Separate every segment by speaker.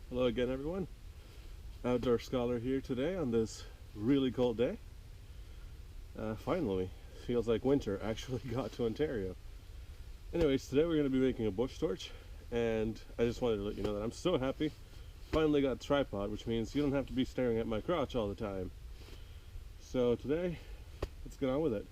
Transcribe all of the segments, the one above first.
Speaker 1: Hello again, everyone. Outdoor Scholar here today on this really cold day. Finally, feels like winter actually got to Ontario. Anyways, today we're going to be making a bush torch, and I just wanted to let you know that I'm so happy. Finally got a tripod, which means you don't have to be staring at my crotch all the time. So today, let's get on with it.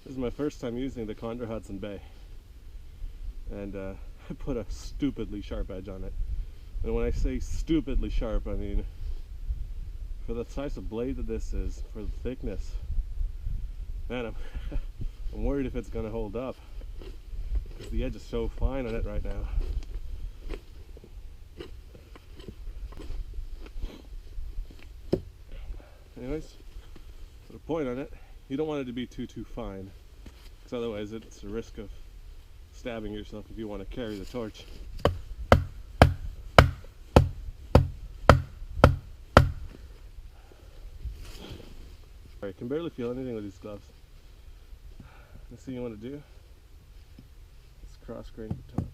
Speaker 1: This is my first time using the Condor Hudson Bay, and I put a stupidly sharp edge on it. And when I say stupidly sharp, I mean for the size of blade that this is, for the thickness, man, I'm worried if it's going to hold up, because the edge is so fine on it right now. Anyways, put a point on it. You don't want it to be too fine, because otherwise it's a risk of stabbing yourself if you want to carry the torch. I can barely feel anything with these gloves. Next thing you want to do is cross grain the top.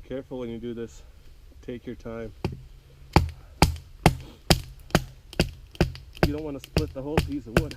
Speaker 1: Careful when you do this. Take your time. You don't want to split the whole piece of wood.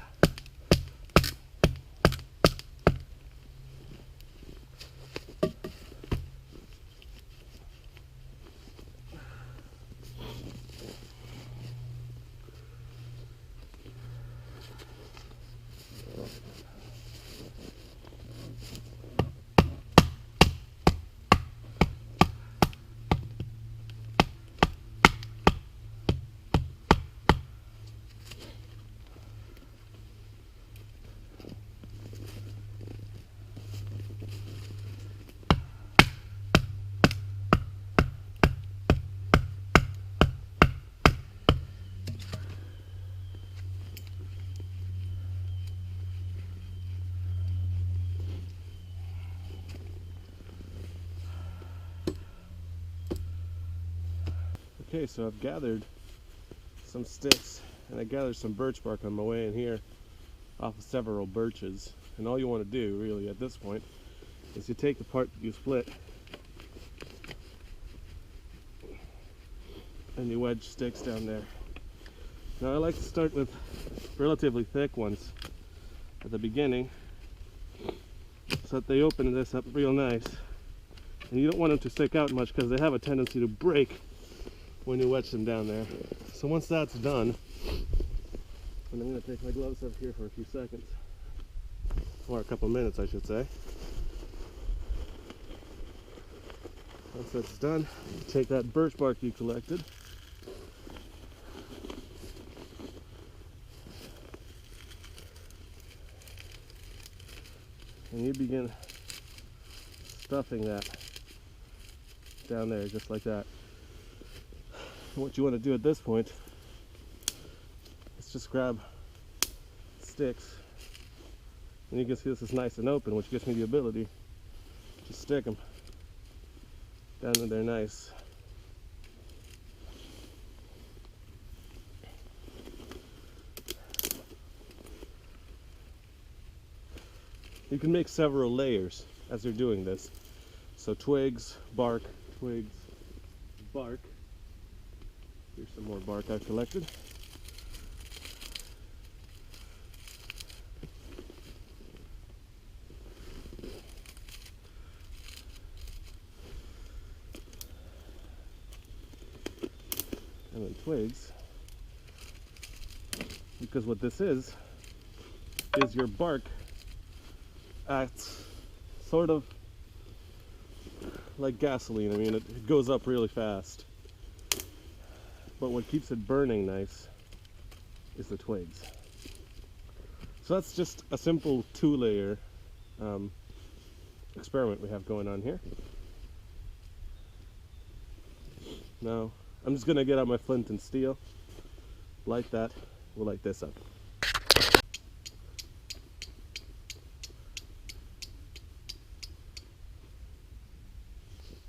Speaker 1: Okay, so I've gathered some sticks, and I gathered some birch bark on my way in here off of several birches. And all you want to do really at this point is you take the part that you split and you wedge sticks down there. Now I like to start with relatively thick ones at the beginning so that they open this up real nice. And you don't want them to stick out much because they have a tendency to break when you wedge them down there. So once that's done, and I'm going to take my gloves off here for a few seconds, or a couple minutes I should say. Once that's done, take that birch bark you collected, and you begin stuffing that down there just like that. What you want to do at this point is just grab sticks, and you can see this is nice and open, which gives me the ability to stick them down in there nice. You can make several layers as you're doing this. So twigs, bark, twigs, bark. Here's some more bark I've collected. And then twigs. Because what this is your bark acts sort of like gasoline. I mean, it goes up really fast. But what keeps it burning nice is the twigs. So that's just a simple 2-layer experiment we have going on here. Now, I'm just gonna get out my flint and steel, light that, we'll light this up.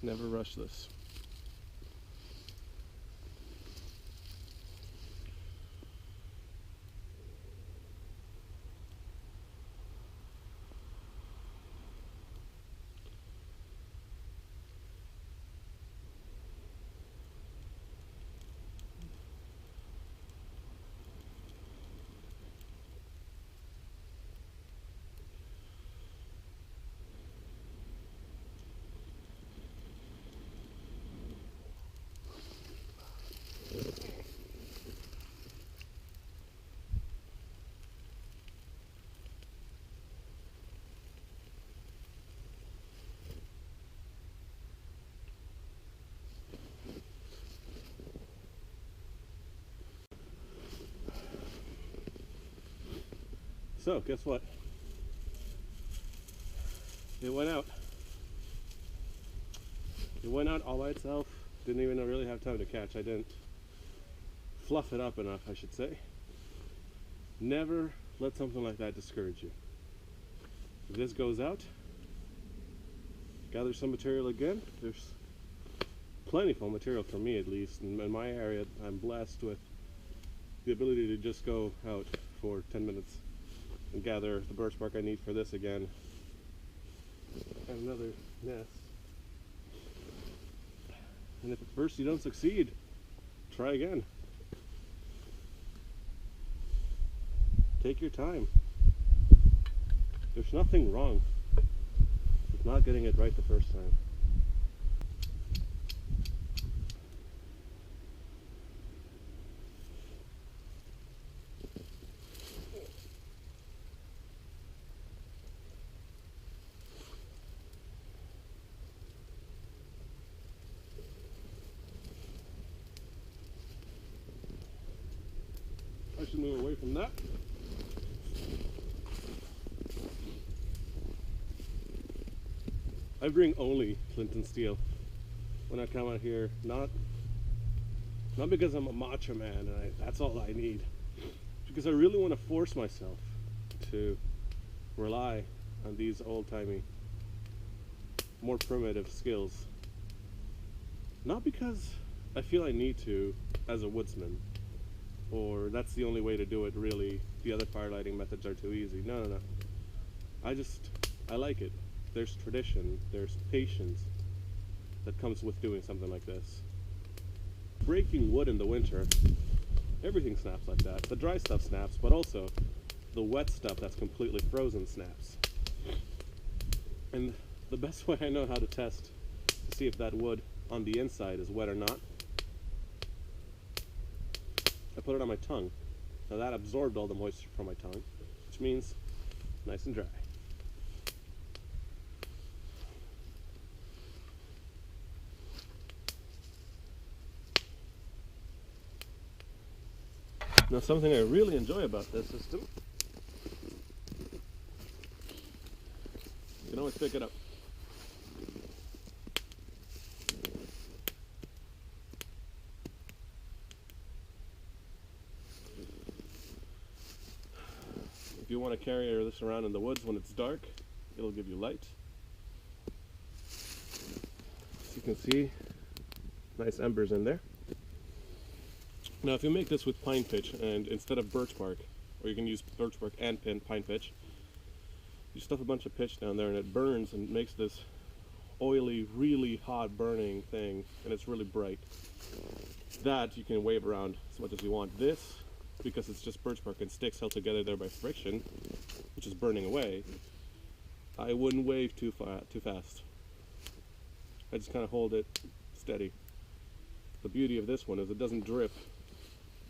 Speaker 1: Never rush this. So, guess what? It went out. It went out all by itself. Didn't even really have time to catch. I didn't fluff it up enough, I should say. Never let something like that discourage you. If this goes out, gather some material again. There's plentiful material for me, at least. In my area, I'm blessed with the ability to just go out for 10 minutes and gather the birch bark I need for this again. And another nest. And if at first you don't succeed, try again. Take your time. There's nothing wrong with not getting it right the first time. I should move away from that. I bring only flint and steel when I come out here, not because I'm a macho man and that's all I need, because I really want to force myself to rely on these old-timey, more primitive skills. Not because I feel I need to as a woodsman, or that's the only way to do it really, the other fire lighting methods are too easy. No. I like it. There's tradition, there's patience that comes with doing something like this. Breaking wood in the winter, everything snaps like that. The dry stuff snaps, but also the wet stuff that's completely frozen snaps. And the best way I know how to test to see if that wood on the inside is wet or not, I put it on my tongue. Now that absorbed all the moisture from my tongue, which means nice and dry. Now something I really enjoy about this system, you can always pick it up. If you want to carry this around in the woods when it's dark, it'll give you light. As you can see, nice embers in there. Now if you make this with pine pitch, and instead of birch bark, or you can use birch bark and pine pitch, you stuff a bunch of pitch down there and it burns and makes this oily, really hot burning thing, and it's really bright. That you can wave around as much as you want. This, because it's just birch bark and sticks held together there by friction, which is burning away, I wouldn't wave too fast. I just kind of hold it steady. The beauty of this one is it doesn't drip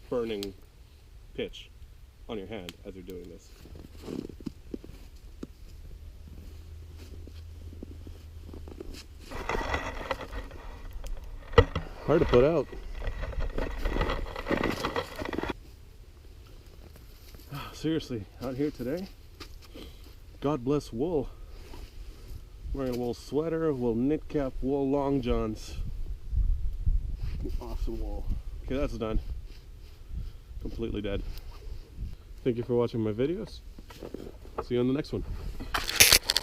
Speaker 1: burning pitch on your hand as you're doing this. Hard to put out. Seriously, out here today, God bless wool. Wearing a wool sweater, wool knit cap, wool long johns. Awesome wool. Okay, that's done. Completely dead. Thank you for watching my videos. See you on the next one.